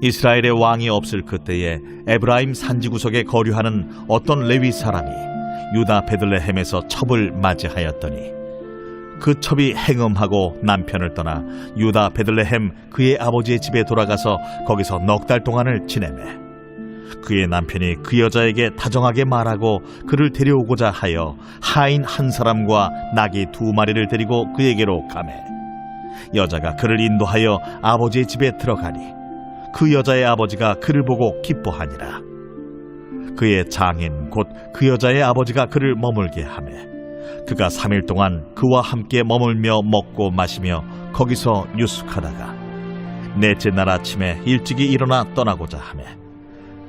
이스라엘의 왕이 없을 그때에 에브라임 산지구석에 거류하는 어떤 레위 사람이 유다 베들레헴에서 첩을 맞이하였더니 그 첩이 행음하고 남편을 떠나 유다 베들레헴 그의 아버지의 집에 돌아가서 거기서 넉 달 동안을 지내매 그의 남편이 그 여자에게 다정하게 말하고 그를 데려오고자 하여 하인 한 사람과 나귀 2마리를 데리고 그에게로 가매 여자가 그를 인도하여 아버지의 집에 들어가니 그 여자의 아버지가 그를 보고 기뻐하니라. 그의 장인 곧 그 여자의 아버지가 그를 머물게 하매 그가 3일 동안 그와 함께 머물며 먹고 마시며 거기서 유숙하다가 넷째 날 아침에 일찍이 일어나 떠나고자 하매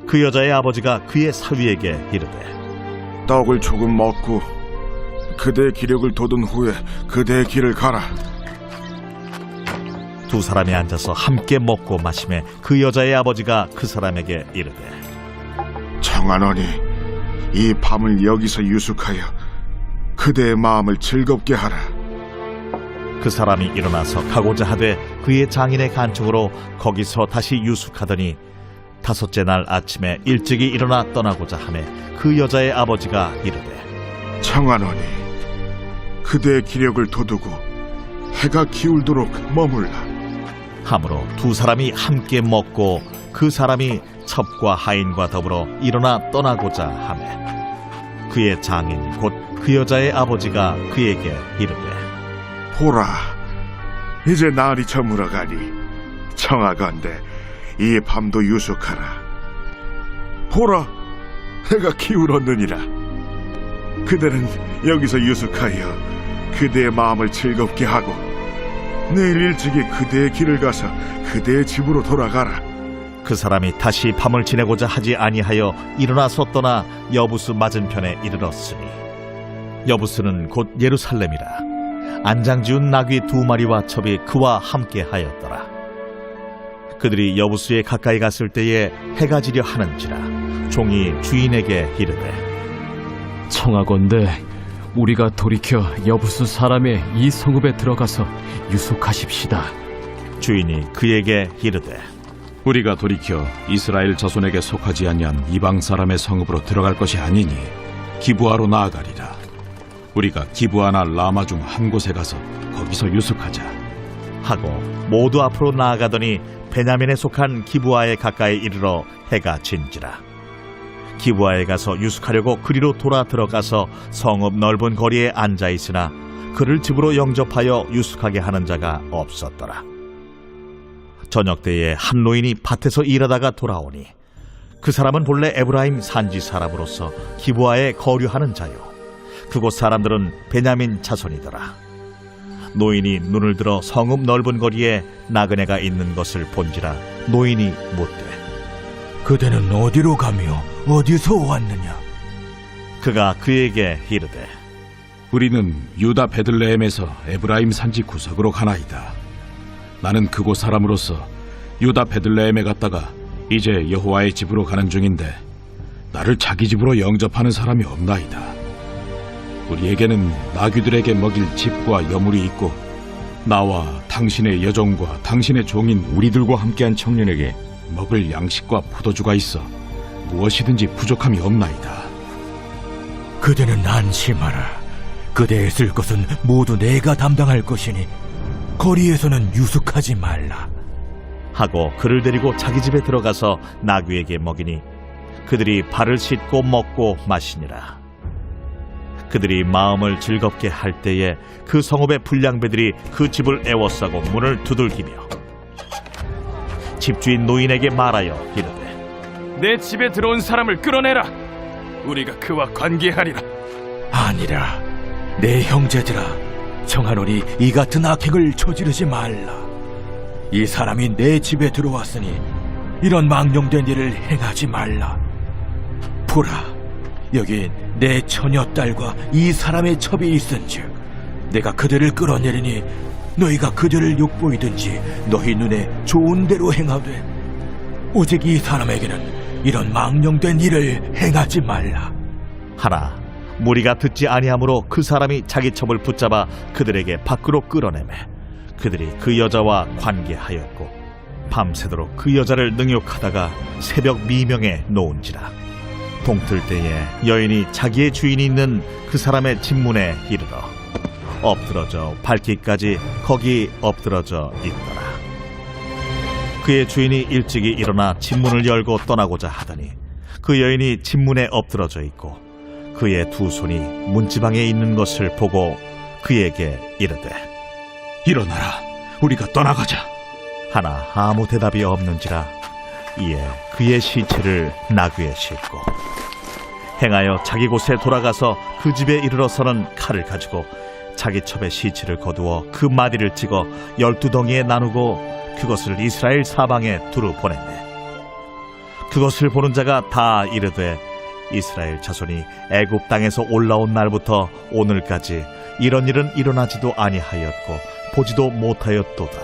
그 여자의 아버지가 그의 사위에게 이르되 떡을 조금 먹고 그대의 기력을 돋은 후에 그대의 길을 가라. 두 사람이 앉아서 함께 먹고 마시매 그 여자의 아버지가 그 사람에게 이르되 청하노니 이 밤을 여기서 유숙하여 그대의 마음을 즐겁게 하라. 그 사람이 일어나서 가고자 하되 그의 장인의 간청으로 거기서 다시 유숙하더니 5째 날 아침에 일찍이 일어나 떠나고자 하매 그 여자의 아버지가 이르되 청하노니 그대의 기력을 돋우고 해가 기울도록 머물라. 하므로 두 사람이 함께 먹고 그 사람이 첩과 하인과 더불어 일어나 떠나고자 하매 그의 장인 곧 그 여자의 아버지가 그에게 이르되 보라, 이제 날이 저물어가니 청하건대 이 밤도 유숙하라. 보라, 해가 기울었느니라. 그대는 여기서 유숙하여 그대의 마음을 즐겁게 하고 내일 일찍이 그대의 길을 가서 그대의 집으로 돌아가라. 그 사람이 다시 밤을 지내고자 하지 아니하여 일어나서 떠나 여부스 맞은편에 이르렀으니 여부스는 곧 예루살렘이라. 안장지운 나귀 2마리와 첩이 그와 함께 하였더라. 그들이 여부스에 가까이 갔을 때에 해가 지려 하는지라 종이 주인에게 이르되 청하건대 우리가 돌이켜 여부스 사람의 이 성읍에 들어가서 유숙하십시다. 주인이 그에게 이르되 우리가 돌이켜 이스라엘 자손에게 속하지 아니한 이방 사람의 성읍으로 들어갈 것이 아니니 기브아로 나아가리라. 우리가 기브아나 라마 중 한 곳에 가서 거기서 유숙하자 하고 모두 앞으로 나아가더니 베냐민에 속한 기브아에 가까이 이르러 해가 진지라. 기브아에 가서 유숙하려고 그리로 돌아 들어가서 성읍 넓은 거리에 앉아 있으나 그를 집으로 영접하여 유숙하게 하는 자가 없었더라. 저녁 때에 한 노인이 밭에서 일하다가 돌아오니 그 사람은 본래 에브라임 산지 사람으로서 기브아에 거류하는 자요 그곳 사람들은 베냐민 자손이더라. 노인이 눈을 들어 성읍 넓은 거리에 나그네가 있는 것을 본지라 노인이 묻되 그대는 어디로 가며 어디서 왔느냐? 그가 그에게 이르되 우리는 유다 베들레헴에서 에브라임 산지 구석으로 가나이다. 나는 그곳 사람으로서 유다 베들레헴에 갔다가 이제 여호와의 집으로 가는 중인데 나를 자기 집으로 영접하는 사람이 없나이다. 우리에게는 나귀들에게 먹일 집과 여물이 있고 나와 당신의 여종과 당신의 종인 우리들과 함께한 청년에게 먹을 양식과 포도주가 있어 무엇이든지 부족함이 없나이다. 그대는 안심하라. 그대의 쓸 것은 모두 내가 담당할 것이니 거리에서는 유숙하지 말라. 하고 그를 데리고 자기 집에 들어가서 나귀에게 먹이니 그들이 발을 씻고 먹고 마시니라. 그들이 마음을 즐겁게 할 때에 그 성읍의 불량배들이 그 집을 애워싸고 문을 두들기며 집주인 노인에게 말하여 이르되 내 집에 들어온 사람을 끌어내라. 우리가 그와 관계하리라. 아니라 내 형제들아, 청하노니 이 같은 악행을 저지르지 말라. 이 사람이 내 집에 들어왔으니 이런 망령된 일을 행하지 말라. 보라, 여기 내 처녀딸과 이 사람의 첩이 있은즉 내가 그들을 끌어내리니 너희가 그들을 욕보이든지 너희 눈에 좋은 대로 행하되 오직 이 사람에게는 이런 망령된 일을 행하지 말라. 하나 무리가 듣지 아니하므로 그 사람이 자기 첩을 붙잡아 그들에게 밖으로 끌어내매 그들이 그 여자와 관계하였고 밤새도록 그 여자를 능욕하다가 새벽 미명에 놓은지라. 동틀 때에 여인이 자기의 주인이 있는 그 사람의 집문에 이르러 엎드러져 밟기까지 거기 엎드러져 있더라. 그의 주인이 일찍이 일어나 집문을 열고 떠나고자 하더니 그 여인이 집문에 엎드러져 있고 그의 두 손이 문지방에 있는 것을 보고 그에게 이르되 일어나라, 우리가 떠나가자. 하나 아무 대답이 없는지라. 이에 그의 시체를 나귀에 싣고 행하여 자기 곳에 돌아가서 그 집에 이르러서는 칼을 가지고 자기 첩의 시체를 거두어 그 마디를 찍어 12덩이에 나누고 그것을 이스라엘 사방에 두루 보냈네. 그것을 보는 자가 다 이르되 이스라엘 자손이 애굽 땅에서 올라온 날부터 오늘까지 이런 일은 일어나지도 아니하였고 보지도 못하였도다.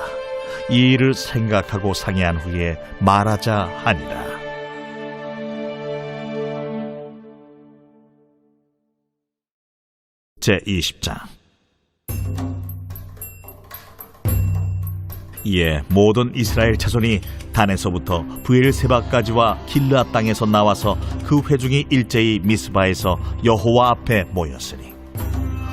이 일을 생각하고 상의한 후에 말하자 하니라. 제20장. 이에 모든 이스라엘 자손이 단에서부터 브엘세바까지와 길르앗 땅에서 나와서 그 회중이 일제히 미스바에서 여호와 앞에 모였으니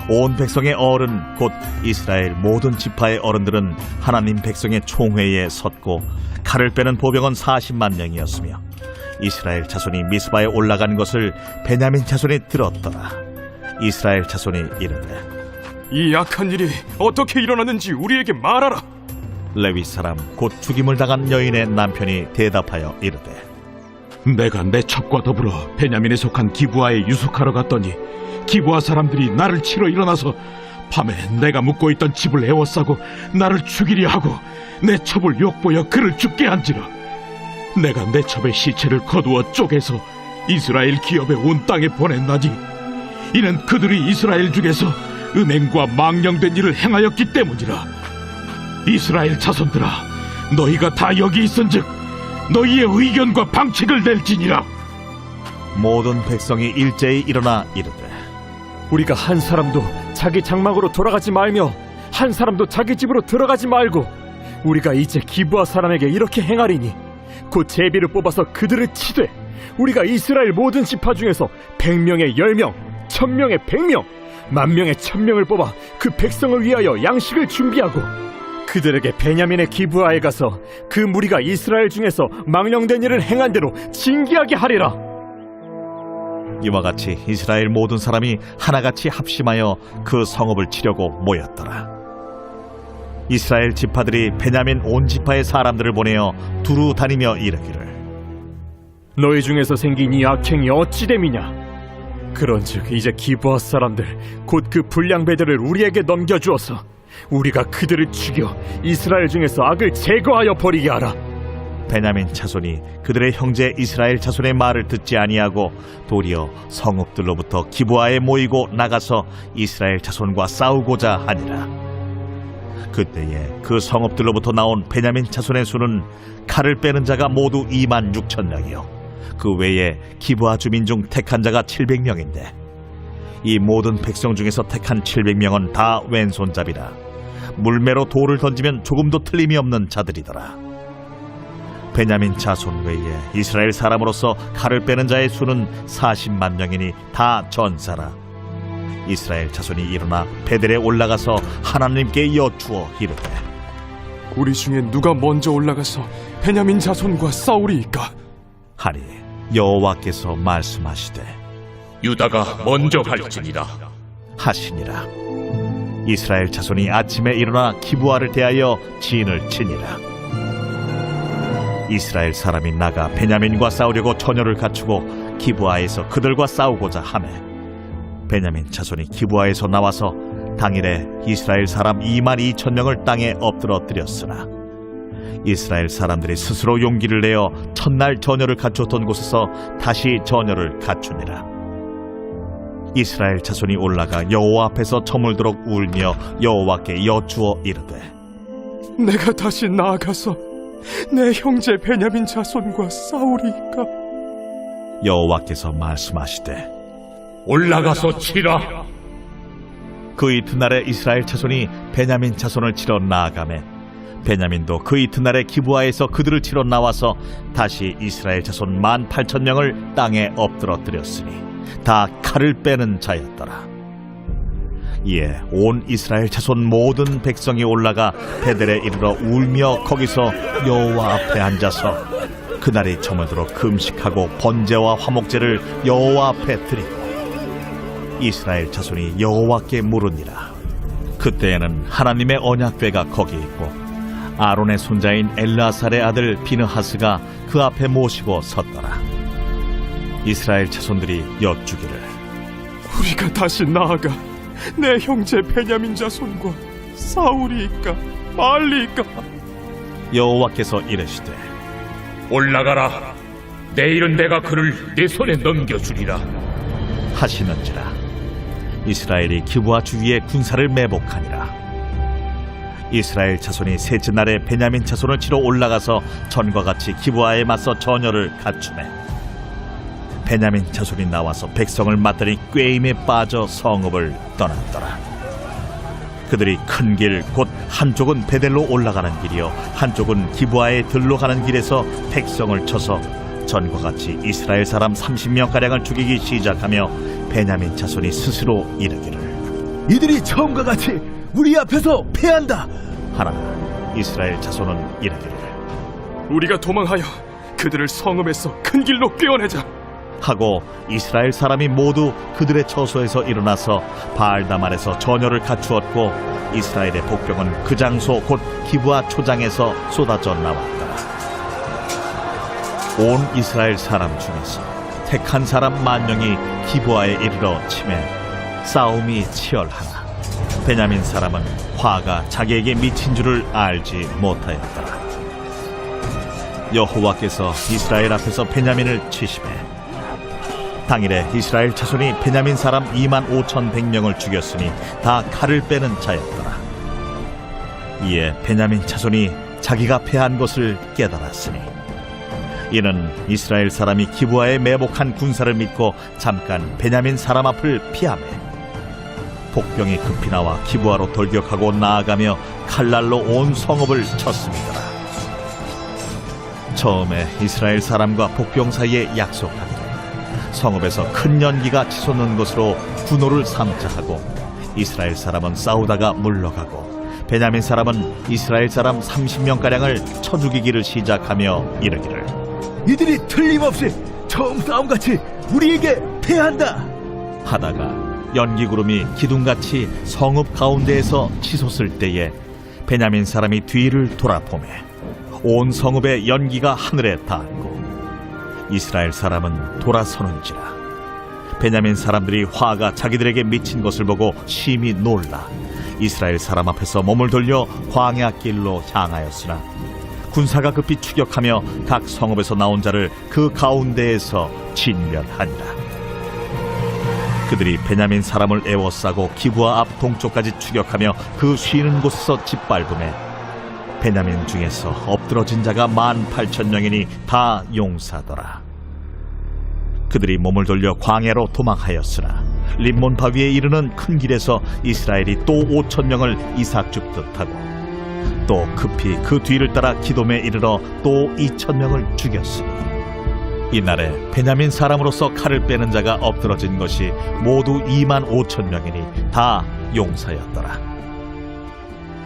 온 백성의 어른 곧 이스라엘 모든 지파의 어른들은 하나님 백성의 총회에 섰고 칼을 빼는 보병은 40만 명이었으며 이스라엘 자손이 미스바에 올라간 것을 베냐민 자손이 들었더라. 이스라엘 자손이 이르되 이 악한 일이 어떻게 일어났는지 우리에게 말하라. 레위 사람 곧 죽임을 당한 여인의 남편이 대답하여 이르되 내가 내 첩과 더불어 베냐민에 속한 기브아에 유숙하러 갔더니 기브아 사람들이 나를 치러 일어나서 밤에 내가 묵고 있던 집을 에워싸고 나를 죽이려 하고 내 첩을 욕보여 그를 죽게 한지라. 내가 내 첩의 시체를 거두어 쪼개서 이스라엘 기업의 온 땅에 보냈나니 이는 그들이 이스라엘 중에서 음행과 망령된 일을 행하였기 때문이라. 이스라엘 자손들아, 너희가 다 여기 있은즉 너희의 의견과 방책을 낼지니라. 모든 백성이 일제히 일어나 이르되 우리가 한 사람도 자기 장막으로 돌아가지 말며 한 사람도 자기 집으로 들어가지 말고 우리가 이제 기브아 사람에게 이렇게 행하리니 곧 제비를 뽑아서 그들을 치되 우리가 이스라엘 모든 지파 중에서 100명에 10명, 1000명에 100명, 10,000명에 1000명을 뽑아 그 백성을 위하여 양식을 준비하고 그들에게 베냐민의 기브아에 가서 그 무리가 이스라엘 중에서 망령된 일을 행한 대로 징계하게 하리라. 이와 같이 이스라엘 모든 사람이 하나같이 합심하여 그 성읍을 치려고 모였더라. 이스라엘 지파들이 베냐민 온 지파의 사람들을 보내어 두루 다니며 이르기를 너희 중에서 생긴 이 악행이 어찌 됨이냐? 그런즉 이제 기브아 사람들 곧 그 불량배들을 우리에게 넘겨주어서 우리가 그들을 죽여 이스라엘 중에서 악을 제거하여 버리게 하라. 베냐민 자손이 그들의 형제 이스라엘 자손의 말을 듣지 아니하고 도리어 성읍들로부터 기브아에 모이고 나가서 이스라엘 자손과 싸우고자 하니라. 그때에 그 성읍들로부터 나온 베냐민 자손의 수는 칼을 빼는 자가 모두 26,000명이요 그 외에 기브아 주민 중 택한 자가 700명인데 이 모든 백성 중에서 택한 700명은 다 왼손잡이라 물매로 돌을 던지면 조금도 틀림이 없는 자들이더라. 베냐민 자손 외에 이스라엘 사람으로서 칼을 빼는 자의 수는 40만 명이니 다 전사라. 이스라엘 자손이 일어나 베델에 올라가서 하나님께 여쭈어 이르되 우리 중에 누가 먼저 올라가서 베냐민 자손과 싸우리이까? 하니 여호와께서 말씀하시되 유다가 먼저 할지니라 하시니라. 이스라엘 자손이 아침에 일어나 기브아를 대하여 진을 치니라. 이스라엘 사람이 나가 베냐민과 싸우려고 전열을 갖추고 기브아에서 그들과 싸우고자 하매 베냐민 자손이 기브아에서 나와서 당일에 이스라엘 사람 22,000명을 땅에 엎드러뜨렸으나 이스라엘 사람들이 스스로 용기를 내어 첫날 전열을 갖추었던 곳에서 다시 전열을 갖추니라. 이스라엘 자손이 올라가 여호와 앞에서 저물도록 울며 여호와께 여쭈어 이르되 내가 다시 나아가서 내 형제 베냐민 자손과 싸우리이까? 여호와께서 말씀하시되 올라가서 치라. 그 이튿날에 이스라엘 자손이 베냐민 자손을 치러 나아가매 베냐민도 그 이튿날에 기브아에서 그들을 치러 나와서 다시 이스라엘 자손 18,000명을 땅에 엎드러뜨렸으니 다 칼을 빼는 자였더라. 이에 온 이스라엘 자손 모든 백성이 올라가 베델에 이르러 울며 거기서 여호와 앞에 앉아서 그날이 저물도록 금식하고 번제와 화목제를 여호와 앞에 드리고 이스라엘 자손이 여호와께 물으니라. 그때에는 하나님의 언약궤가 거기 있고 아론의 손자인 엘르아살의 아들 비느하스가 그 앞에 모시고 섰더라. 이스라엘 자손들이 여쭈기를 우리가 다시 나아가 내 형제 베냐민 자손과 싸우리이까 말리이까. 여호와께서 이르시되 올라가라. 내일은 내가 그를 내 손에 넘겨주리라. 하시는지라. 이스라엘이 기브아 주위에 군사를 매복하니라. 이스라엘 자손이 셋째 날에 베냐민 자손을 치러 올라가서 전과 같이 기브아에 맞서 전열을 갖추매 베냐민 자손이 나와서 백성을 맞더니 꾀임에 빠져 성읍을 떠났더라. 그들이 큰 길 곧 한쪽은 베델로 올라가는 길이요 한쪽은 기브아에 들로 가는 길에서 백성을 쳐서 전과 같이 이스라엘 사람 30명가량을 죽이기 시작하며 베냐민 자손이 스스로 이르기를 이들이 처음과 같이 우리 앞에서 패한다 하나 이스라엘 자손은 이르기를 우리가 도망하여 그들을 성읍에서 큰 길로 꿰어내자. 하고 이스라엘 사람이 모두 그들의 처소에서 일어나서 바알다말에서 전열을 갖추었고 이스라엘의 복병은 그 장소 곧 기브아 초장에서 쏟아져 나왔더라. 온 이스라엘 사람 중에서 택한 사람 10,000명이 기브아에 이르러 치매 싸움이 치열하나 베냐민 사람은 화가 자기에게 미친 줄을 알지 못하였더라. 여호와께서 이스라엘 앞에서 베냐민을 치시매 당일에 이스라엘 자손이 베냐민 사람 25,100명을 죽였으니 다 칼을 빼는 자였더라. 이에 베냐민 자손이 자기가 패한 것을 깨달았으니 이는 이스라엘 사람이 기브아에 매복한 군사를 믿고 잠깐 베냐민 사람 앞을 피하매 복병이 급히 나와 기브아로 돌격하고 나아가며 칼날로 온 성읍을 쳤음이더라. 처음에 이스라엘 사람과 복병 사이에 약속하기를 성읍에서 큰 연기가 치솟는 것으로 분노를 삼자 하고 이스라엘 사람은 싸우다가 물러가고 베냐민 사람은 이스라엘 사람 30명가량을 쳐 죽이기를 시작하며 이르기를 이들이 틀림없이 처음 싸움같이 우리에게 패한다 하다가 연기구름이 기둥같이 성읍 가운데에서 치솟을 때에 베냐민 사람이 뒤를 돌아보매 온 성읍의 연기가 하늘에 닿았고 이스라엘 사람은 돌아서는지라. 베냐민 사람들이 화가 자기들에게 미친 것을 보고 심히 놀라 이스라엘 사람 앞에서 몸을 돌려 광야 길로 향하였으나 군사가 급히 추격하며 각 성읍에서 나온 자를 그 가운데에서 진멸하니라. 그들이 베냐민 사람을 에워싸고 기브아 앞 동쪽까지 추격하며 그 쉬는 곳에서 짓밟음에 베냐민 중에서 엎드러진 자가 18,000명이니 다 용사더라. 그들이 몸을 돌려 광야로 도망하였으나 림몬 바위에 이르는 큰 길에서 이스라엘이 또 5,000명을 이삭 줍듯 하고 또 급히 그 뒤를 따라 기돔에 이르러 또 2,000명을 죽였으니 이날에 베냐민 사람으로서 칼을 빼는 자가 엎드러진 것이 모두 25,000명이니 다 용사였더라.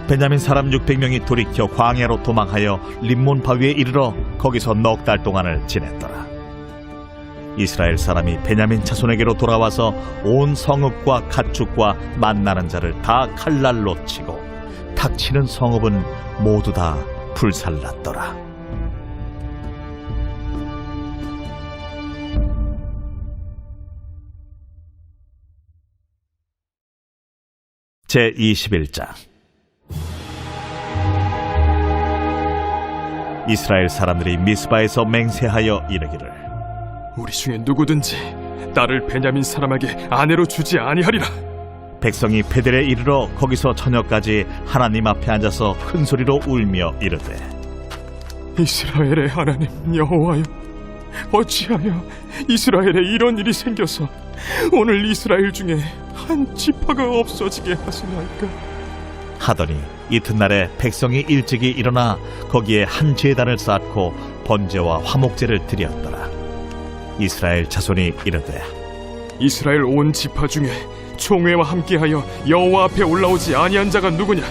베냐민 사람 600명이 돌이켜 광야로 도망하여 림몬 바위에 이르러 거기서 넉 달 동안을 지냈더라. 이스라엘 사람이 베냐민 자손에게로 돌아와서 온 성읍과 가축과 만나는 자를 다 칼날로 치고 닥치는 성읍은 모두 다 불살랐더라. 제21장 이스라엘 사람들이 미스바에서 맹세하여 이르기를 우리 중에 누구든지 나를 베냐민 사람에게 아내로 주지 아니하리라. 백성이 베델에 이르러 거기서 저녁까지 하나님 앞에 앉아서 큰 소리로 울며 이르되 이스라엘의 하나님 여호와여, 어찌하여 이스라엘에 이런 일이 생겨서 오늘 이스라엘 중에 한 지파가 없어지게 하시나이까. 하더니 이튿날에 백성이 일찍이 일어나 거기에 한 제단을 쌓고 번제와 화목제를 드렸더라. 이스라엘 자손이 이르되 이스라엘 온 지파 중에 총회와 함께하여 여호와 앞에 올라오지 아니한 자가 누구냐?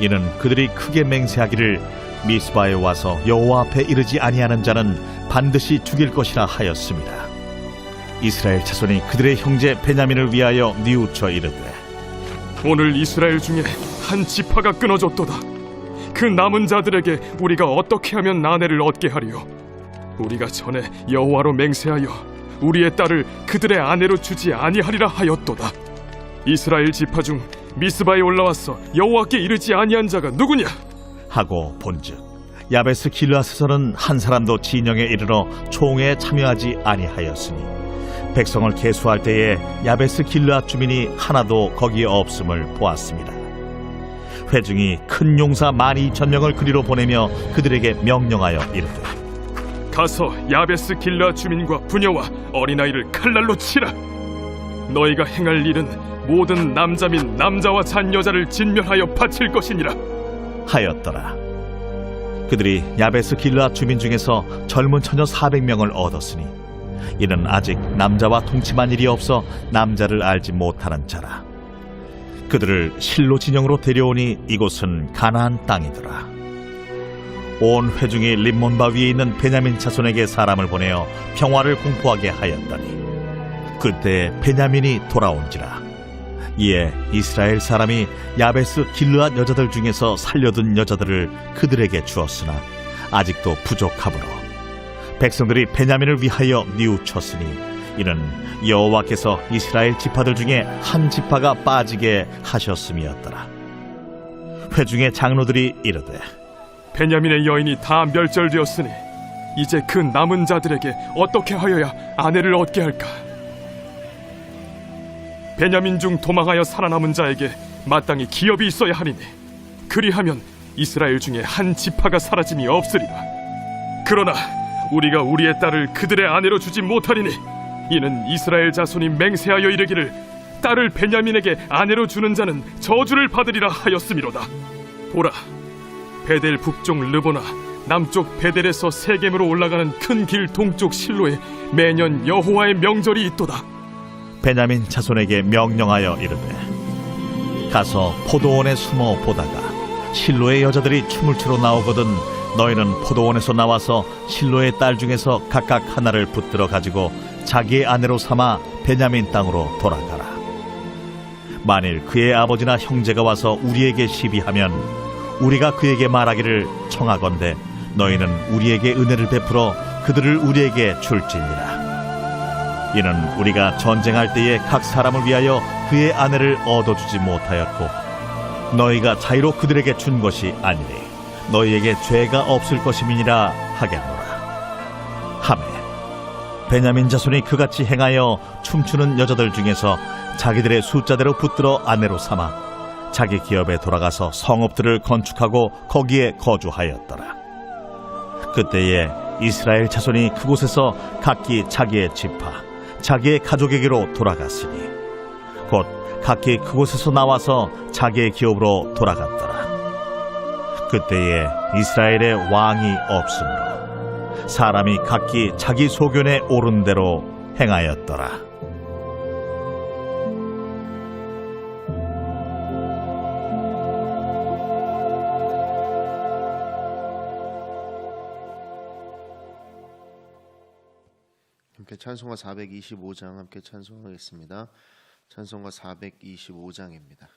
이는 그들이 크게 맹세하기를 미스바에 와서 여호와 앞에 이르지 아니하는 자는 반드시 죽일 것이라 하였습니다. 이스라엘 자손이 그들의 형제 베냐민을 위하여 뉘우쳐 이르되 오늘 이스라엘 중에 한 지파가 끊어졌도다. 그 남은 자들에게 우리가 어떻게 하면 아내를 얻게 하리요? 우리가 전에 여호와로 맹세하여 우리의 딸을 그들의 아내로 주지 아니하리라 하였도다. 이스라엘 지파 중 미스바에 올라와서 여호와께 이르지 아니한 자가 누구냐? 하고 본즉 야베스 길르앗에서는 한 사람도 진영에 이르러 총회에 참여하지 아니하였으니 백성을 계수할 때에 야베스 길르앗 주민이 하나도 거기에 없음을 보았습니다. 회중이 큰 용사 12,000명을 그리로 보내며 그들에게 명령하여 이르되 가서 야베스 길르앗 주민과 부녀와 어린아이를 칼날로 치라. 너희가 행할 일은 모든 남자 및 남자와 잔 여자를 진멸하여 바칠 것이니라 하였더라. 그들이 야베스 길르앗 주민 중에서 젊은 처녀 400명을 얻었으니 이는 아직 남자와 통치만 일이 없어 남자를 알지 못하는 자라. 그들을 실로 진영으로 데려오니 이곳은 가나안 땅이더라. 온 회중이 림몬바 위에 있는 베냐민 자손에게 사람을 보내어 평화를 공포하게 하였더니 그때 베냐민이 돌아온지라. 이에 이스라엘 사람이 야베스 길르앗 여자들 중에서 살려둔 여자들을 그들에게 주었으나 아직도 부족하므로 백성들이 베냐민을 위하여 뉘우쳤으니 이는 여호와께서 이스라엘 지파들 중에 한 지파가 빠지게 하셨음이었더라. 회중의 장로들이 이르되 베냐민의 여인이 다 멸절되었으니 이제 그 남은 자들에게 어떻게 하여야 아내를 얻게 할까? 베냐민 중 도망하여 살아남은 자에게 마땅히 기업이 있어야 하리니 그리하면 이스라엘 중에 한 지파가 사라짐이 없으리라. 그러나 우리가 우리의 딸을 그들의 아내로 주지 못하리니 이는 이스라엘 자손이 맹세하여 이르기를 딸을 베냐민에게 아내로 주는 자는 저주를 받으리라 하였음이로다. 보라, 베델 북쪽 르보나 남쪽 베델에서 세겜으로 올라가는 큰 길 동쪽 실로에 매년 여호와의 명절이 있도다. 베냐민 자손에게 명령하여 이르되 가서 포도원에 숨어 보다가 실로의 여자들이 춤을 추러 나오거든 너희는 포도원에서 나와서 실로의 딸 중에서 각각 하나를 붙들어 가지고 자기의 아내로 삼아 베냐민 땅으로 돌아가라. 만일 그의 아버지나 형제가 와서 우리에게 시비하면 우리가 그에게 말하기를 청하건대 너희는 우리에게 은혜를 베풀어 그들을 우리에게 줄지니라. 이는 우리가 전쟁할 때에 각 사람을 위하여 그의 아내를 얻어주지 못하였고 너희가 자유로 그들에게 준 것이 아니니 너희에게 죄가 없을 것임이니라 하겠노라. 하매 베냐민 자손이 그같이 행하여 춤추는 여자들 중에서 자기들의 숫자대로 붙들어 아내로 삼아 자기 기업에 돌아가서 성읍들을 건축하고 거기에 거주하였더라. 그때에 이스라엘 자손이 그곳에서 각기 자기의 지파 자기의 가족에게로 돌아갔으니 곧 각기 그곳에서 나와서 자기의 기업으로 돌아갔더라. 그때에 이스라엘의 왕이 없으므로 사람이 각기 자기 소견에 오른 대로 행하였더라. 함께 찬송가 425장 함께 찬송하겠습니다. 찬송가 425장입니다.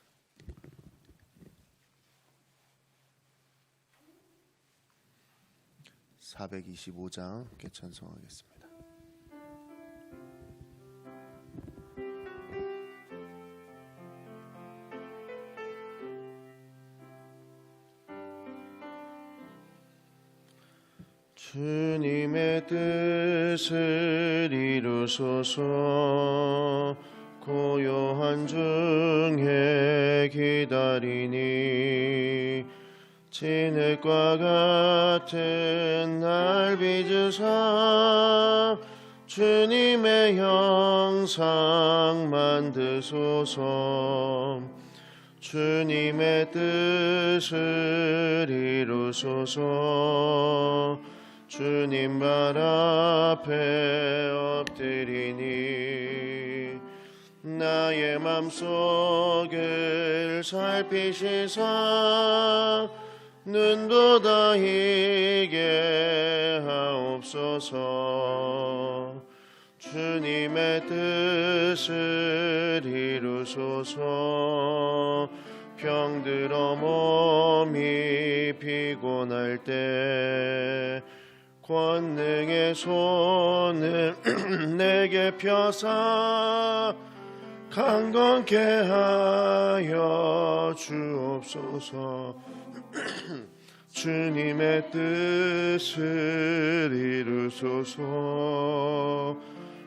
함께 찬송하겠습니다. 주님의 뜻을 이루소서. 고요한 중에 기다리니 진흙과 같은 날 빚으사 주님의 형상 만드소서. 주님의 뜻을 이루소서. 주님 발 앞에 엎드리니 나의 맘속을 살피시사 눈보다 희게 하옵소서. 주님의 뜻을 이루소서. 병들어 몸이 피곤할 때 권능의 손을 내게 펴사 강건케 하여 주옵소서. 주님의 뜻을 이루소서.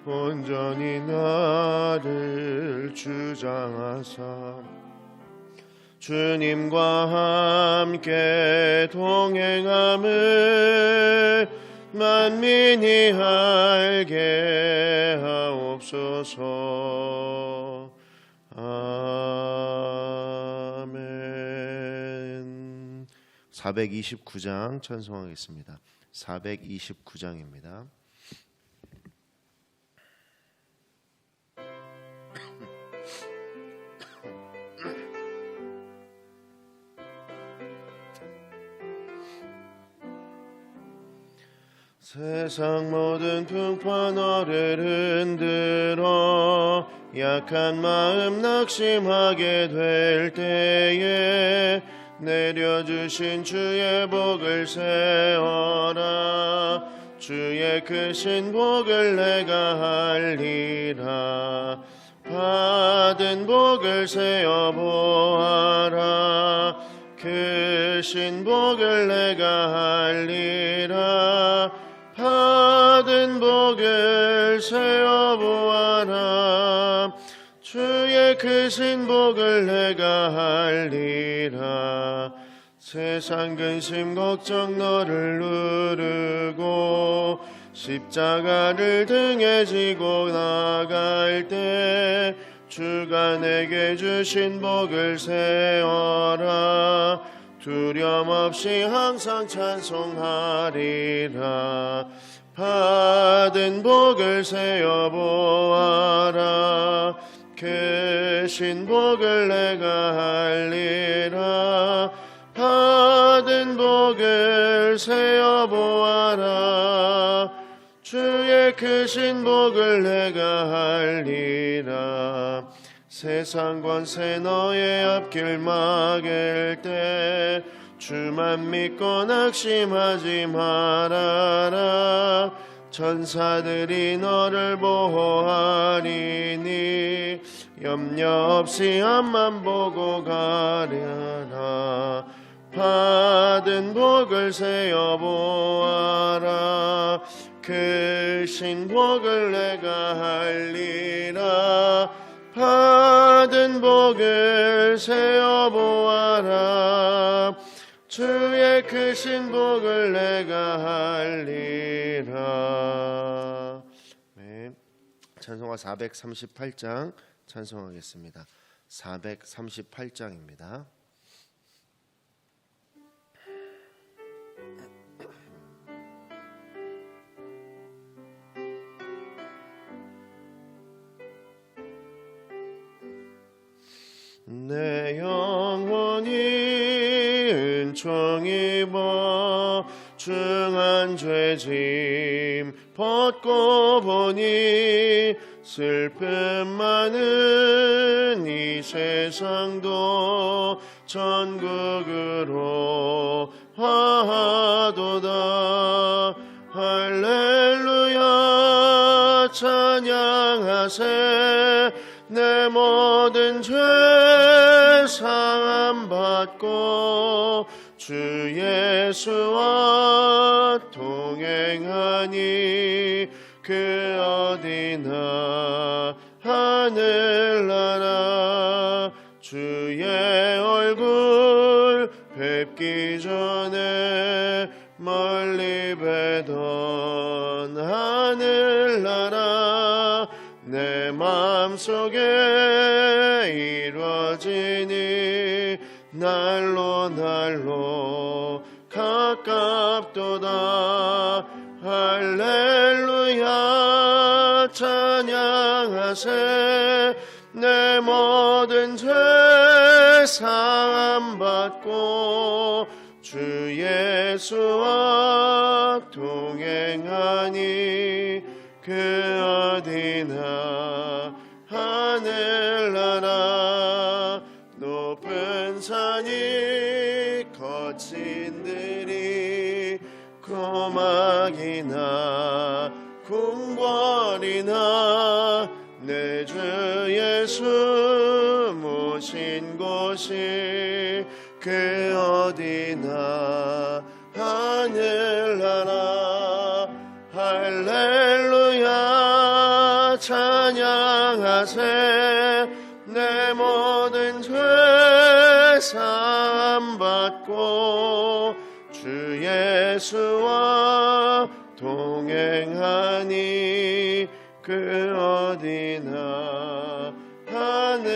온전히 나를 주장하사 주님과 함께 동행함을 만민이 알게 하옵소서. 아멘. 429장 찬송하겠습니다. 429장입니다. 세상 모든 풍파너를 흔들어 약한 마음 낙심하게 될 때에 내려주신 주의 복을 세어라. 주의 크신 복을 내가 알리라. 받은 복을 세어 보아라. 크신 복을 내가 알리라. 받은 복을 세어 보아라. 주의 크신 복을 내가 알리라. 세상 근심 걱정 너를 누르고 십자가를 등에 지고 나갈 때 주가 내게 주신 복을 세어라. 두려움 없이 항상 찬송하리라. 받은 복을 세어 보아라. 크신 복을 내가 알리라. 받은 복을 세어 보아라. 주의 크신 복을 내가 알리라. 세상 권세 너의 앞길 막을 때 주만 믿고 낙심하지 말아라. 천사들이 너를 보호하리니 염려 없이 앞만 보고 가려라. 받은 복을 세어 보아라. 크신 복을 내가 알리라. 받은 복을 세어 보아라. 주의 크신 복을 내가 알리라. 네. 찬송가 438장 찬송하겠습니다. 438장입니다. 내 영혼이 은총 입어 중한 죄짐 벗고 보니 슬픔 많은 이 세상도 천국으로 화하도다. 할렐루야 찬양하세. 내 모든 죄 사함 받고 주 예수와 동행하니 그 어디나 하늘나라. 주의 얼굴 뵙기 전에 멀리 뵈던 하늘나라. 마음속에 이루어지니 날로 날로 가깝도다. 할렐루야 찬양하세. 내 모든 죄 사함받고 주 예수와 동행하니 그 어디나 하늘나라 높은 산이 거친 들이 고막이나 궁궐이나 내 주 예수 모신 곳이 그 어디나 하늘나라. 할렐루야 찬양하세. 내 모든 죄 사함받고 주 예수와 동행하니 그 어디나 하늘나라.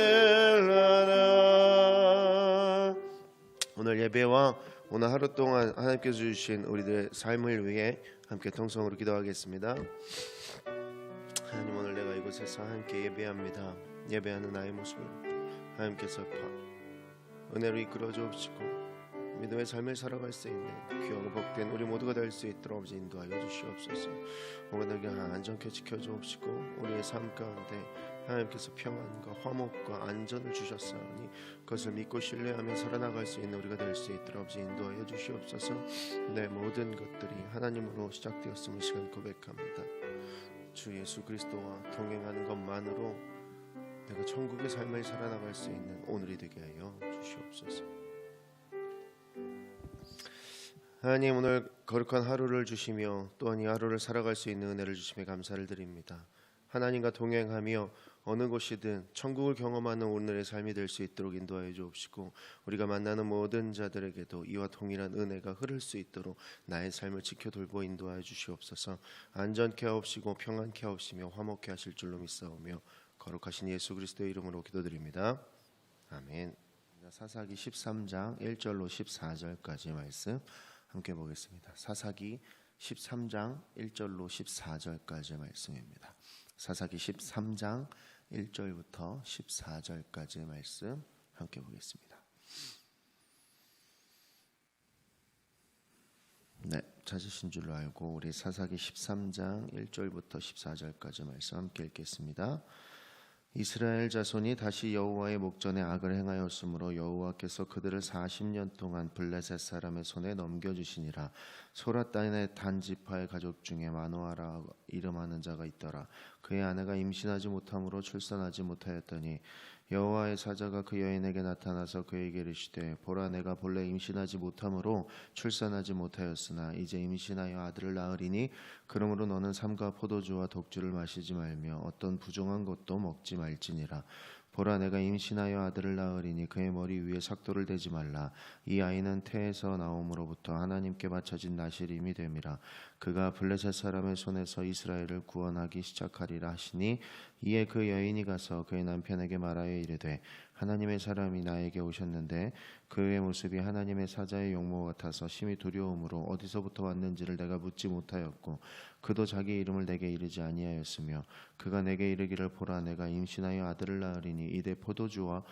오늘 예배와 오늘 하루 동안 하나님께서 주신 우리들의 삶을 위해 함께 통성으로 기도하겠습니다. 하나님, 오늘 내가 이곳에서 함께 예배합니다. 예배하는 나의 모습을 하나님께서 은혜로 이끌어 주옵시고 믿음의 삶을 살아갈 수 있는 귀하고 복된 우리 모두가 될 수 있도록 아버지 인도하여 주시옵소서. 오늘에게 안전케 지켜주옵시고 우리의 삶 가운데 하나님께서 평안과 화목과 안전을 주셨사오니 그것을 믿고 신뢰하며 살아나갈 수 있는 우리가 될 수 있도록 아버지 인도하여 주시옵소서. 내 모든 것들이 하나님으로 시작되었음을 시간 고백합니다. 주 예수 그리스도와 동행하는 것만으로 내가 천국의 삶을 살아나갈 수 있는 오늘이 되게 하여 주시옵소서. 하나님, 오늘 거룩한 하루를 주시며 또한 이 하루를 살아갈 수 있는 은혜를 주시며 감사를 드립니다. 하나님과 동행하며 어느 곳이든 천국을 경험하는 오늘의 삶이 될 수 있도록 인도하여 주옵시고 우리가 만나는 모든 자들에게도 이와 동일한 은혜가 흐를 수 있도록 나의 삶을 지켜 돌보 인도하여 주시옵소서. 안전케 하옵시고 평안케 하옵시며 화목케 하실 줄로 믿사오며 거룩하신 예수 그리스도의 이름으로 기도드립니다. 아멘. 사사기 13장 1절로 14절까지 말씀 함께 보겠습니다. 사사기 13장 1절로 14절까지 말씀입니다. 사사기 13장 1절부터 14절까지 말씀 함께 보겠습니다. 네, 찾으신 줄로 알고 우리 사사기 13장 1절부터 14절까지 말씀 함께 읽겠습니다. 이스라엘 자손이 다시 여호와의 목전에 악을 행하였으므로 여호와께서 그들을 40년 동안 블레셋 사람의 손에 넘겨주시니라. 소라 땅의 단 지파의 가족 중에 마노아라 이름하는 자가 있더라. 그의 아내가 임신하지 못함으로 출산하지 못하였더니 여호와의 사자가 그 여인에게 나타나서 그에게 이르시되 보라, 내가 본래 임신하지 못함으로 출산하지 못하였으나 이제 임신하여 아들을 낳으리니 그러므로 너는 삼가 포도주와 독주를 마시지 말며 어떤 부정한 것도 먹지 말지니라. 보라, 내가 임신하여 아들을 낳으리니 그의 머리 위에 삭도를 대지 말라. 이 아이는 태에서 나옴으로부터 하나님께 바쳐진 나시림이 됨이라. 그가 블레셋 사람의 손에서 이스라엘을 구원하기 시작하리라 하시니 이에 그 여인이 가서 그의 남편에게 말하여 이르되 하나님의 사람이 나에게 오셨는데 그의 모습이 하나님의 사자의 용모 같아서 심히 두려움으로 어디서부터 왔는지를 내가 묻지 못하였고 그도 자기 이름을 내게 이르지 아니하였으며 그가 내게 이르기를 보라, 내가 임신하여 아들을 낳으리니 이대 포도주와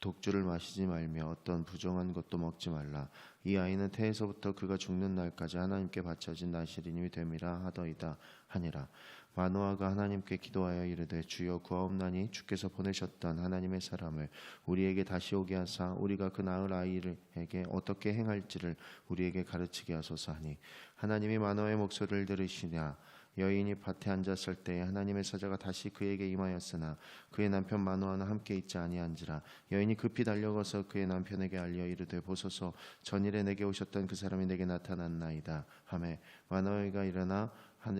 독주를 마시지 말며 어떤 부정한 것도 먹지 말라. 이 아이는 태에서부터 그가 죽는 날까지 하나님께 바쳐진 나시림이 됨이라 하더이다 하니라. 마노아가 하나님께 기도하여 이르되 주여 구하옵나니 주께서 보내셨던 하나님의 사람을 우리에게 다시 오게 하사 우리가 그 낳을 아이에게 어떻게 행할지를 우리에게 가르치게 하소서 하니 하나님이 마노아의 목소리를 들으시냐. 여인이 밭에 앉았을 때에 하나님의 사자가 다시 그에게 임하였으나 그의 남편 마노아는 함께 있지 아니한지라. 여인이 급히 달려가서 그의 남편에게 알려 이르되 보소서, 전일에 내게 오셨던 그 사람이 내게 나타났나이다 하매 마노아가 일어나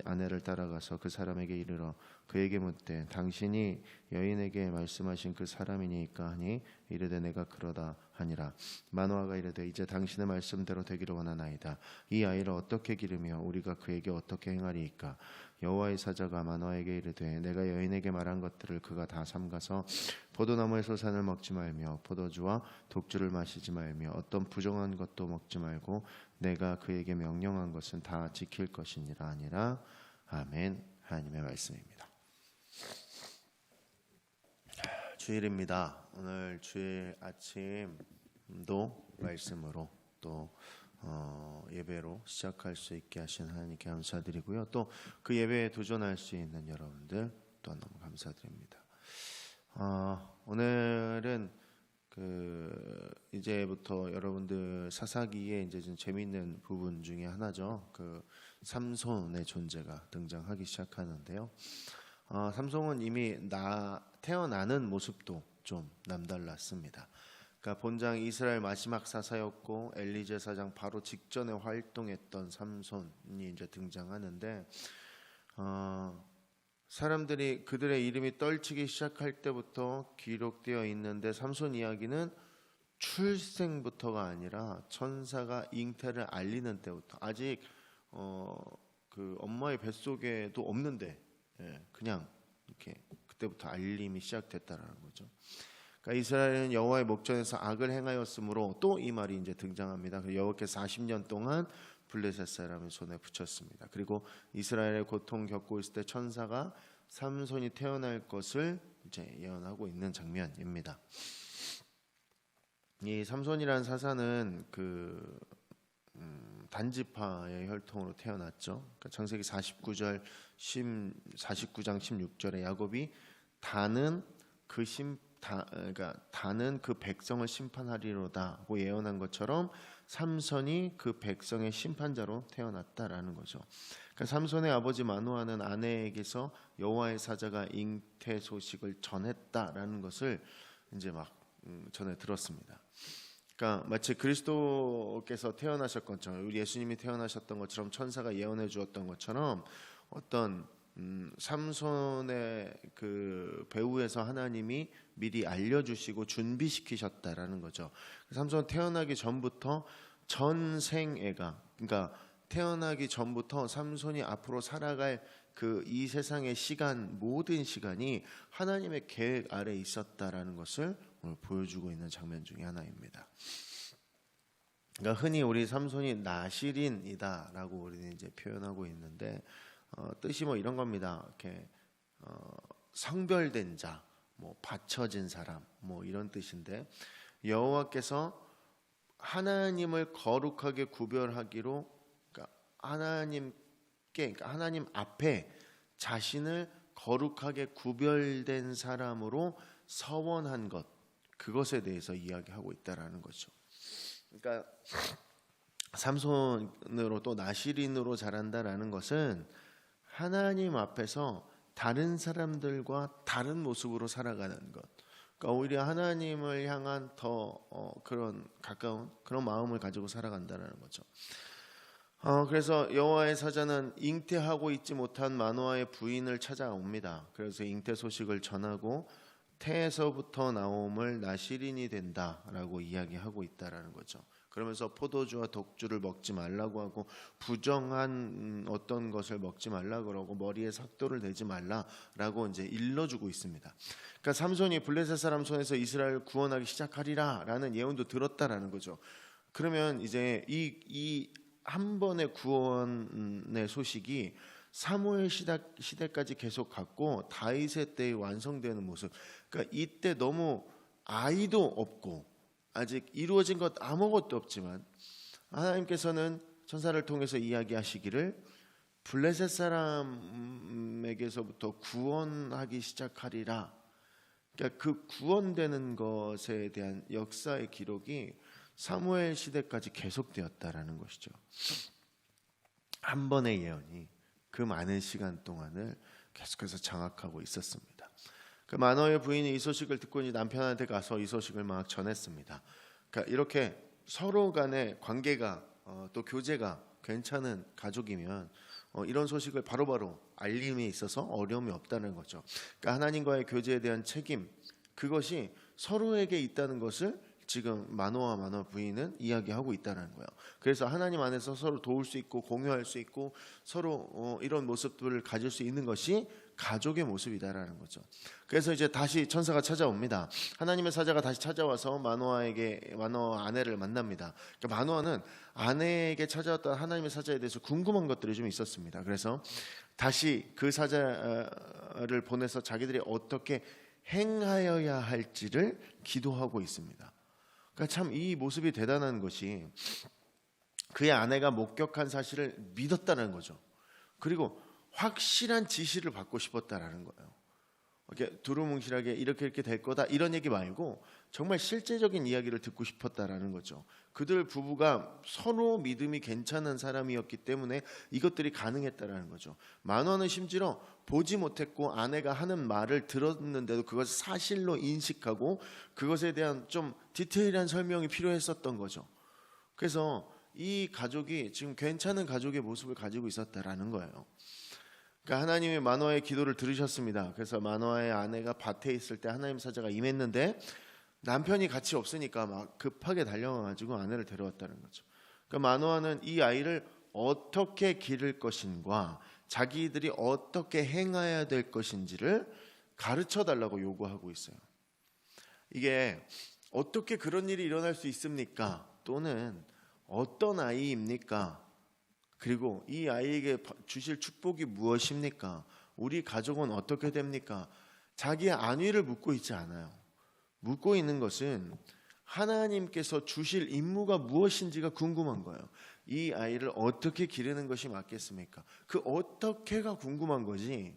아내를 따라가서 그 사람에게 이르러 그에게 묻되 당신이 여인에게 말씀하신 그 사람이니까 하니 이르되 내가 그러다 하니라. 마노아가 이르되 이제 당신의 말씀대로 되기를 원하나이다. 이 아이를 어떻게 기르며 우리가 그에게 어떻게 행하리이까. 여호와의 사자가 마노아에게 이르되 내가 여인에게 말한 것들을 그가 다 삼가서 포도나무의 소산을 먹지 말며 포도주와 독주를 마시지 말며 어떤 부정한 것도 먹지 말고 내가 그에게 명령한 것은 다 지킬 것이니라 하니라. 아멘. 하나님의 말씀입니다. 주일입니다. 오늘 주일 아침도 말씀으로 또 예배로 시작할 수 있게 하신 하나님께 감사드리고요. 또 그 예배에 도전할 수 있는 여러분들 또한 너무 감사드립니다. 오늘은 이제부터 여러분들 사사기에 이제 좀 재미있는 부분 중에 하나죠. 삼손의 존재가 등장하기 시작하는데요. 삼손은 이미 태어나는 모습도 좀 남달랐습니다. 그러니까 본장 이스라엘 마지막 사사였고 엘리 제사장 바로 직전에 활동했던 삼손이 이제 등장하는데 사람들이 그들의 이름이 떨치기 시작할 때부터 기록되어 있는데 삼손 이야기는 출생부터가 아니라 천사가 잉태를 알리는 때부터 아직 그 엄마의 뱃속에도 없는데 그냥 이렇게 그때부터 알림이 시작됐다라는 거죠. 그러니까 이스라엘은 여호와의 목전에서 악을 행하였으므로 또 이 말이 이제 등장합니다. 여호와께서 40년 동안 블레셋 사람의 손에 붙였습니다. 그리고 이스라엘의 고통 겪고 있을 때 천사가 삼손이 태어날 것을 이제 예언하고 있는 장면입니다. 이 삼손이라는 사사는 단지파의 혈통으로 태어났죠. 그러니까 창세기 49장 16절에 야곱이 다는 그 백성을 심판하리로다고 예언한 것처럼 삼손이 그 백성의 심판자로 태어났다라는 거죠. 그러니까 삼손의 아버지 마노아는 아내에게서 여호와의 사자가 잉태 소식을 전했다라는 것을 이제 막 전해 들었습니다. 그러니까 마치 그리스도께서 태어나셨던 것처럼 우리 예수님이 태어나셨던 것처럼 천사가 예언해 주었던 것처럼 어떤 삼손의 그 배후에서 하나님이 미리 알려주시고 준비시키셨다라는 거죠. 삼손 태어나기 전부터 전생애가 그러니까 태어나기 전부터 삼손이 앞으로 살아갈 이 세상의 시간 모든 시간이 하나님의 계획 아래 있었다라는 것을 오늘 보여주고 있는 장면 중에 하나입니다. 그러니까 흔히 우리 삼손이 나실인이다라고 우리는 이제 표현하고 있는데 뜻이 뭐 이런 겁니다. 이렇게 성별된 자, 뭐 바쳐진 사람, 뭐 이런 뜻인데 여호와께서 하나님을 거룩하게 구별하기로 그러니까 하나님 앞에 자신을 거룩하게 구별된 사람으로 서원한 것, 그것에 대해서 이야기하고 있다라는 거죠. 그러니까 삼손으로 또 나실인으로 자란다라는 것은 하나님 앞에서 다른 사람들과 다른 모습으로 살아가는 것. 그러니까 오히려 하나님을 향한 더 그런 가까운 그런 마음을 가지고 살아간다라는 거죠. 그래서 여호와의 사자는 잉태하고 있지 못한 마노아의 부인을 찾아옵니다. 그래서 잉태 소식을 전하고 태에서부터 나옴을 나실인이 된다라고 이야기하고 있다라는 거죠. 그러면서 포도주와 독주를 먹지 말라고 하고 부정한 어떤 것을 먹지 말라고 그러고 머리에 삭도를 내지 말라라고 이제 일러주고 있습니다. 그러니까 삼손이 블레셋 사람 손에서 이스라엘을 구원하기 시작하리라라는 예언도 들었다라는 거죠. 그러면 이제 이 한 번의 구원의 소식이 사무엘 시대까지 계속 갔고 다윗의 때에 완성되는 모습. 그러니까 이때 너무 아이도 없고 아직 이루어진 것 아무것도 없지만 하나님께서는 천사를 통해서 이야기하시기를 블레셋 사람에게서부터 구원하기 시작하리라. 그러니까 그 구원되는 것에 대한 역사의 기록이 사무엘 시대까지 계속되었다라는 것이죠. 한 번의 예언이 그 많은 시간 동안을 계속해서 장악하고 있었습니다. 그 마노아의 부인이 이 소식을 듣고 남편한테 가서 이 소식을 막 전했습니다. 그러니까 이렇게 서로 간의 관계가 또 교제가 괜찮은 가족이면 이런 소식을 바로바로 알림에 있어서 어려움이 없다는 거죠. 그러니까 하나님과의 교제에 대한 책임, 그것이 서로에게 있다는 것을 지금 마노아와 마노아 부인은 이야기하고 있다는 거예요. 그래서 하나님 안에서 서로 도울 수 있고 공유할 수 있고 서로 이런 모습들을 가질 수 있는 것이 가족의 모습이다라는 거죠. 그래서 이제 다시 천사가 찾아옵니다. 하나님의 사자가 다시 찾아와서 마노아 아내를 만납니다. 그러니까 마노아는 아내에게 찾아왔던 하나님의 사자에 대해서 궁금한 것들이 좀 있었습니다. 그래서 다시 그 사자를 보내서 자기들이 어떻게 행하여야 할지를 기도하고 있습니다. 그러니까 참 이 모습이 대단한 것이 그의 아내가 목격한 사실을 믿었다는 거죠. 그리고 확실한 지시를 받고 싶었다라는 거예요. 이렇게 두루뭉실하게 이렇게 될 거다 이런 얘기 말고 정말 실제적인 이야기를 듣고 싶었다라는 거죠. 그들 부부가 서로 믿음이 괜찮은 사람이었기 때문에 이것들이 가능했다라는 거죠. 마노아는 심지어 보지 못했고 아내가 하는 말을 들었는데도 그것을 사실로 인식하고 그것에 대한 좀 디테일한 설명이 필요했었던 거죠. 그래서 이 가족이 지금 괜찮은 가족의 모습을 가지고 있었다라는 거예요. 그러니까 하나님이 마노아의 기도를 들으셨습니다. 그래서 마노아의 아내가 밭에 있을 때 하나님 사자가 임했는데 남편이 같이 없으니까 막 급하게 달려가가지고 아내를 데려왔다는 거죠. 그러니까 마노아는 이 아이를 어떻게 기를 것인가, 자기들이 어떻게 행해야 될 것인지를 가르쳐 달라고 요구하고 있어요. 이게 어떻게 그런 일이 일어날 수 있습니까? 또는 어떤 아이입니까? 그리고 이 아이에게 주실 축복이 무엇입니까? 우리 가족은 어떻게 됩니까? 자기의 안위를 묻고 있지 않아요. 묻고 있는 것은 하나님께서 주실 임무가 무엇인지가 궁금한 거예요. 이 아이를 어떻게 기르는 것이 맞겠습니까? 그 어떻게가 궁금한 거지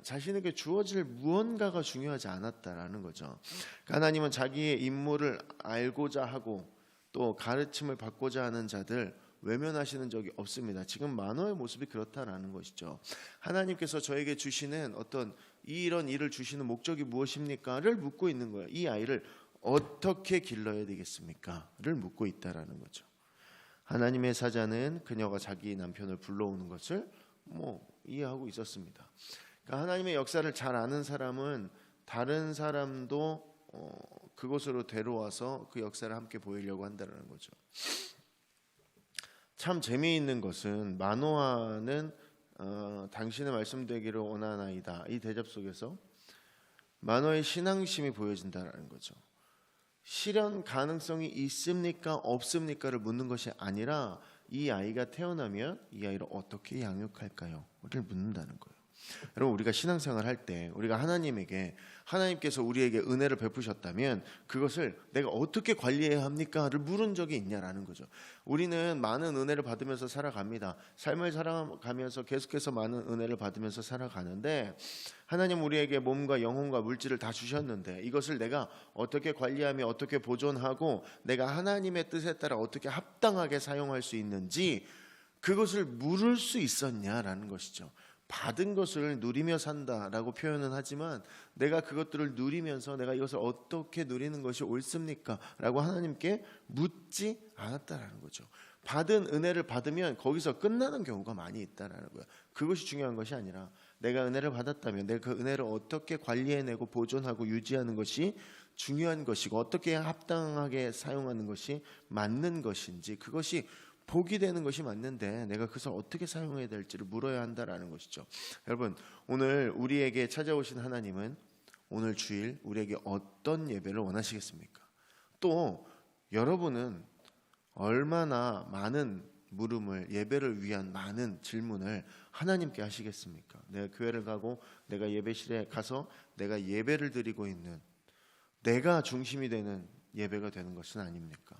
자신에게 주어질 무언가가 중요하지 않았다라는 거죠. 하나님은 자기의 임무를 알고자 하고 또 가르침을 받고자 하는 자들 외면하시는 적이 없습니다. 지금 마노아의 모습이 그렇다라는 것이죠. 하나님께서 저에게 주시는 어떤 이런 일을 주시는 목적이 무엇입니까?를 묻고 있는 거예요. 이 아이를 어떻게 길러야 되겠습니까?를 묻고 있다라는 거죠. 하나님의 사자는 그녀가 자기 남편을 불러오는 것을 이해하고 있었습니다. 그러니까 하나님의 역사를 잘 아는 사람은 다른 사람도 그곳으로 데려와서 그 역사를 함께 보이려고 한다는 거죠. 참 재미있는 것은 마노아는 당신의 말씀되기를 원하나이다. 이 대답 속에서 마노아의 신앙심이 보여진다는 거죠. 실현 가능성이 있습니까? 없습니까?를 묻는 것이 아니라 이 아이가 태어나면 이 아이를 어떻게 양육할까요? 를 묻는다는 거예요. 여러분 우리가 신앙생활 할 때 우리가 하나님께서 우리에게 은혜를 베푸셨다면 그것을 내가 어떻게 관리해야 합니까?를 물은 적이 있냐라는 거죠. 우리는 많은 은혜를 받으면서 살아갑니다. 삶을 살아가면서 계속해서 많은 은혜를 받으면서 살아가는데 하나님 우리에게 몸과 영혼과 물질을 다 주셨는데 이것을 내가 어떻게 관리하며 어떻게 보존하고 내가 하나님의 뜻에 따라 어떻게 합당하게 사용할 수 있는지 그것을 물을 수 있었냐라는 것이죠. 받은 것을 누리며 산다라고 표현은 하지만 내가 그것들을 누리면서 내가 이것을 어떻게 누리는 것이 옳습니까? 라고 하나님께 묻지 않았다라는 거죠. 받은 은혜를 받으면 거기서 끝나는 경우가 많이 있다라는 거예요. 그것이 중요한 것이 아니라 내가 은혜를 받았다면 내가 그 은혜를 어떻게 관리해내고 보존하고 유지하는 것이 중요한 것이고 어떻게 합당하게 사용하는 것이 맞는 것인지 그것이 복이 되는 것이 맞는데 내가 그것을 어떻게 사용해야 될지를 물어야 한다라는 것이죠. 여러분 오늘 우리에게 찾아오신 하나님은 오늘 주일 우리에게 어떤 예배를 원하시겠습니까? 또 여러분은 얼마나 많은 물음을 예배를 위한 많은 질문을 하나님께 하시겠습니까? 내가 교회를 가고 내가 예배실에 가서 내가 예배를 드리고 있는 내가 중심이 되는 예배가 되는 것은 아닙니까?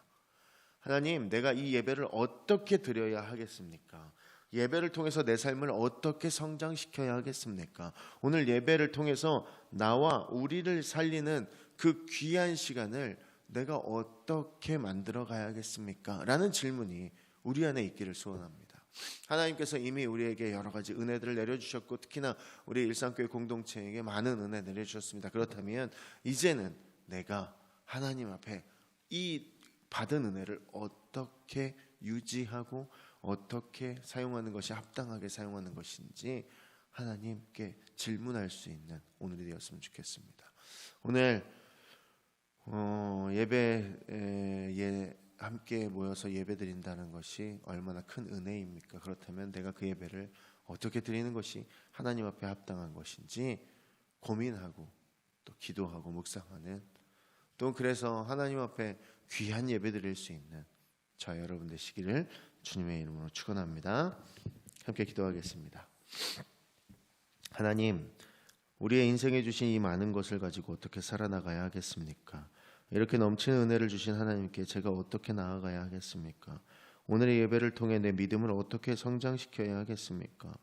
하나님, 내가 이 예배를 어떻게 드려야 하겠습니까? 예배를 통해서 내 삶을 어떻게 성장시켜야 하겠습니까? 오늘 예배를 통해서 나와 우리를 살리는 그 귀한 시간을 내가 어떻게 만들어 가야겠습니까? 라는 질문이 우리 안에 있기를 소원합니다. 하나님께서 이미 우리에게 여러 가지 은혜들을 내려주셨고 특히나 우리 일상교회 공동체에게 많은 은혜 내려주셨습니다. 그렇다면 이제는 내가 하나님 앞에 이 받은 은혜를 어떻게 유지하고 어떻게 사용하는 것이 합당하게 사용하는 것인지 하나님께 질문할 수 있는 오늘이 되었으면 좋겠습니다. 오늘 예배에 함께 모여서 예배 드린다는 것이 얼마나 큰 은혜입니까? 그렇다면 내가 그 예배를 어떻게 드리는 것이 하나님 앞에 합당한 것인지 고민하고 또 기도하고 묵상하는, 또 그래서 하나님 앞에 귀한 예배 드릴 수 있는 저 여러분 되시기를 주님의 이름으로 축원합니다. 함께 기도하겠습니다. 하나님, 우리의 인생에 주신 이 많은 것을 가지고 어떻게 살아나가야 하겠습니까? 이렇게 넘치는 은혜를 주신 하나님께 제가 어떻게 나아가야 하겠습니까? 오늘의 예배를 통해 내 믿음을 어떻게 성장시켜야 하겠습니까?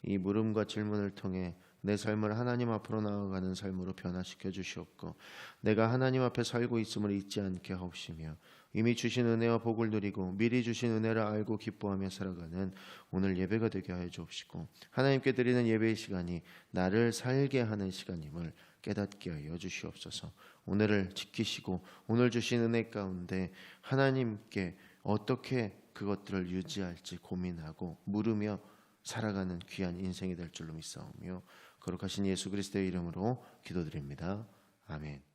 이 물음과 질문을 통해 내 삶을 하나님 앞으로 나아가는 삶으로 변화시켜 주시옵고, 내가 하나님 앞에 살고 있음을 잊지 않게 하옵시며, 이미 주신 은혜와 복을 누리고 미리 주신 은혜를 알고 기뻐하며 살아가는 오늘 예배가 되게 하여 주옵시고, 하나님께 드리는 예배의 시간이 나를 살게 하는 시간임을 깨닫게 하여 주시옵소서. 오늘을 지키시고 오늘 주신 은혜 가운데 하나님께 어떻게 그것들을 유지할지 고민하고 물으며 살아가는 귀한 인생이 될 줄로 믿사오며 거룩하신 예수 그리스도의 이름으로 기도드립니다. 아멘.